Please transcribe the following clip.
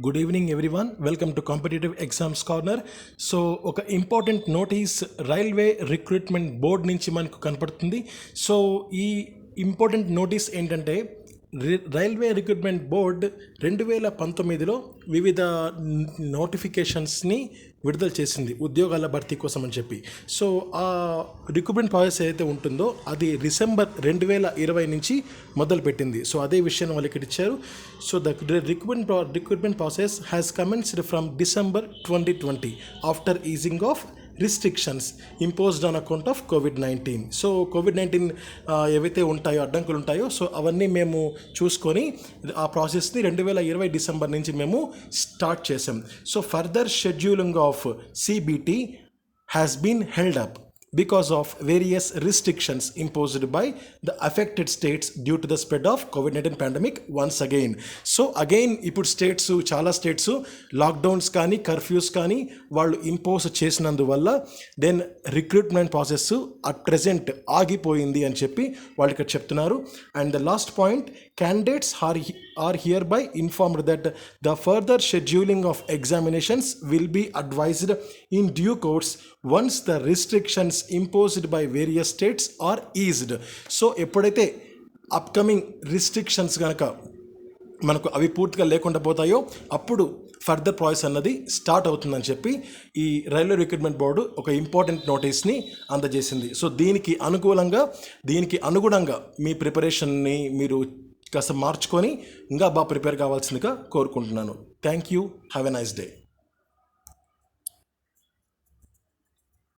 Good evening everyone, welcome to competitive exams corner. So ఒక important notice railway recruitment board నుంచి మనకు కనపడుతుంది. So ఈ ఇంపార్టెంట్ నోటీస్ ఏంటంటే రైల్వే రిక్రూట్మెంట్ బోర్డ్ 2019లో వివిధ నోటిఫికేషన్స్ని విడుదల చేసింది ఉద్యోగాల భర్తీ కోసం అని చెప్పి. సో ఆ రిక్రూట్మెంట్ ప్రాసెస్ ఏదైతే ఉంటుందో అది డిసెంబర్ 2020 నుంచి మొదలుపెట్టింది. సో అదే విషయాన్ని వాళ్ళు ఇక్కడ ఇచ్చారు. So the recruitment process has commenced from December 2020 after easing of restrictions imposed on account of COVID-19. So COVID-19 ఏవైతే ఉంటాయో అడ్డంకులు ఉంటాయో సో అవన్నీ మేము చూసుకొని ఆ ప్రాసెస్ని 2020 డిసెంబర్ నుంచి మేము స్టార్ట్ చేసాం. So further scheduling of CBT has been held up because of various restrictions imposed by the affected states due to the spread of COVID-19 pandemic once again. So again ఇప్పుడు చాలా states lockdowns కానీ curfews కానీ వాళ్ళు impose చేసినందువల్ల then recruitment process at present ఆగిపోయింది అని చెప్పి వాళ్ళు ఇక్కడ చెప్తున్నారు. And the last point, candidates are hereby informed that the further scheduling of examinations will be advised in due course once the restrictions imposed by various states are eased. So ఎప్పుడైతే upcoming restrictions కనుక మనకు అవి పూర్తిగా లేకుండా పోతాయో అప్పుడు further process అన్నది start అవుతుందని చెప్పి ఈ రైల్వే రిక్రూట్మెంట్ బోర్డు ఒక ఇంపార్టెంట్ నోటీస్ని అందజేసింది. సో దీనికి అనుగుణంగా మీ ప్రిపరేషన్ని మీరు కాస్త మార్చుకొని ఇంకా బాగా ప్రిపేర్ కావాల్సిందిగా కోరుకుంటున్నాను. Thank you. Have a nice day.